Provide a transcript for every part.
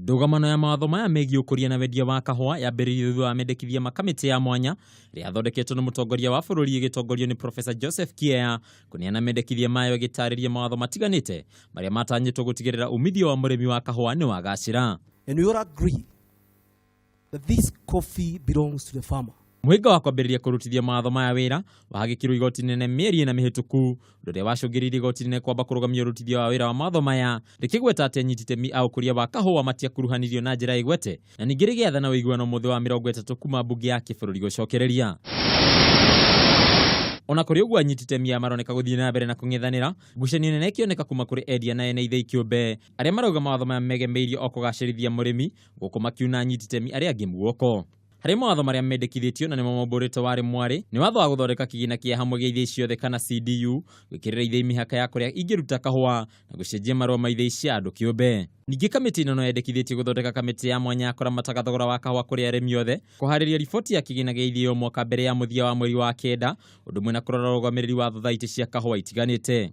Ndũgamano ya mawatho maya megiĩ ũkũria na wendia wa kahũa yambĩrĩirie thutha wa mendekithia ma kamĩtĩ ya mwanya rĩa thondeketwo nĩ mũtongoria wa bũrũri ĩgĩtongorio nĩ Profesa Joseph Kiea kũneana mendekithia mayo ĩgĩtarĩria mawatho matiganĩte marĩa matanyĩtwo gũtigĩrĩra umithio wa mũrĩmi wa kahũa nĩ wagacĩra. And we all agree that this coffee belongs to the farmer. Mũhĩnga wa kwambĩrĩria kũrutithia mawatho maya wĩra wahagĩkirwo igoti inene mĩeri ĩna mĩhĩtũku, ũndũ ũrĩa wacũngĩrĩirie igoti inene kwamba kũrũgamia ũrutithia wa wĩra wa mawatho maya rĩkĩgweta atĩ anyiti itemi a ũkũria wa kahũa matiakuruhanirio na njĩra ĩgwete, na ningĩ rĩgĩathana ũiguano mũthĩ wa 30 kuma mbunge ya kĩbũrũri gũcokereria. Ona kũrĩ ũguo anyiti itemi maroneka gũthiĩ na mbere na kũng'ethanĩra, ngucanio nene ĩkĩoneka kuma kũrĩ endia na ene ithĩi kĩũmbe arĩa marauga mawatho maya megemeirio o kũgacĩrithia mũrĩmi, gũkũ makiuna anyiti itemi arĩa angĩ muoko. Harĩ mawatho marĩa mendekithĩtio na nĩmo mombũrĩte warĩ mwarĩ nĩ watho wa gũthondeka kĩgĩna kĩa hamwe gĩa ithĩi ciothe kana CDU, gwĩkĩrĩra ithĩi mĩhaka ya kũrĩa ingĩruta kahũa na gũcenjia marũa ma ithĩi cia andũ kĩũmbe. Ningĩ kamĩtĩ ĩno no yendekithĩtio gũthondeka kamĩtĩ ya mwanya ya kũramata thogora wa kahũa kũrĩ arĩmi othe, kũharĩria riboti ya kĩgĩna gĩa ithĩi o mwaka mbere ya mũthia wa mweri wa kenda, ũndũ ũmwe na kũrora ũrũgamĩrĩri wa thothaitĩ cia kahũa itiganĩte.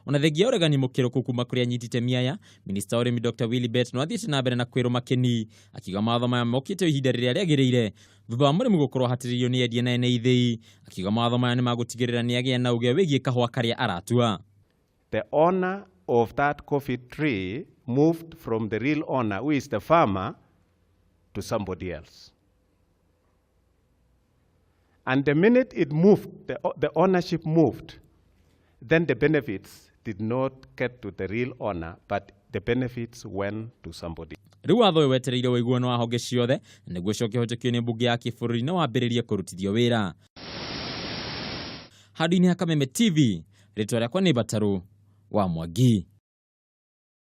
Ona thengia ũregani mũkĩrũku kuma kũrĩ anyiti itemi aya, Minista wa ũrĩmi Dr. Wilibet no athiĩte na mbere na kwĩrũma kĩni, akiuga mawatho maya mokĩte ihinda rĩrĩa rĩagĩrĩire thutha wa mũrĩmi gũkorwo hatĩrĩirio nĩ endia na ene ithĩi, akiuga mawatho maya nĩ magũtigĩrĩra nĩ agĩa na ũgĩ wĩgiĩ kahũa karĩa aratua. The owner of that coffee tree moved from the real owner, who is the farmer, to somebody else. And the minute it moved, the ownership moved, then the benefits did not get to the real owner, but the benefits went to somebody. Rĩu watho ũyũ wetereire ũiguano wa honge ciothe nĩguo ũcoke ũhĩtũkio nĩ mbunge ya kĩbũrũri na wambĩrĩrie kũrutithio wĩra. Handũ-inĩ ha Kameme TV, rĩtwa rĩakwa nĩ Batarũ wa Mwangi.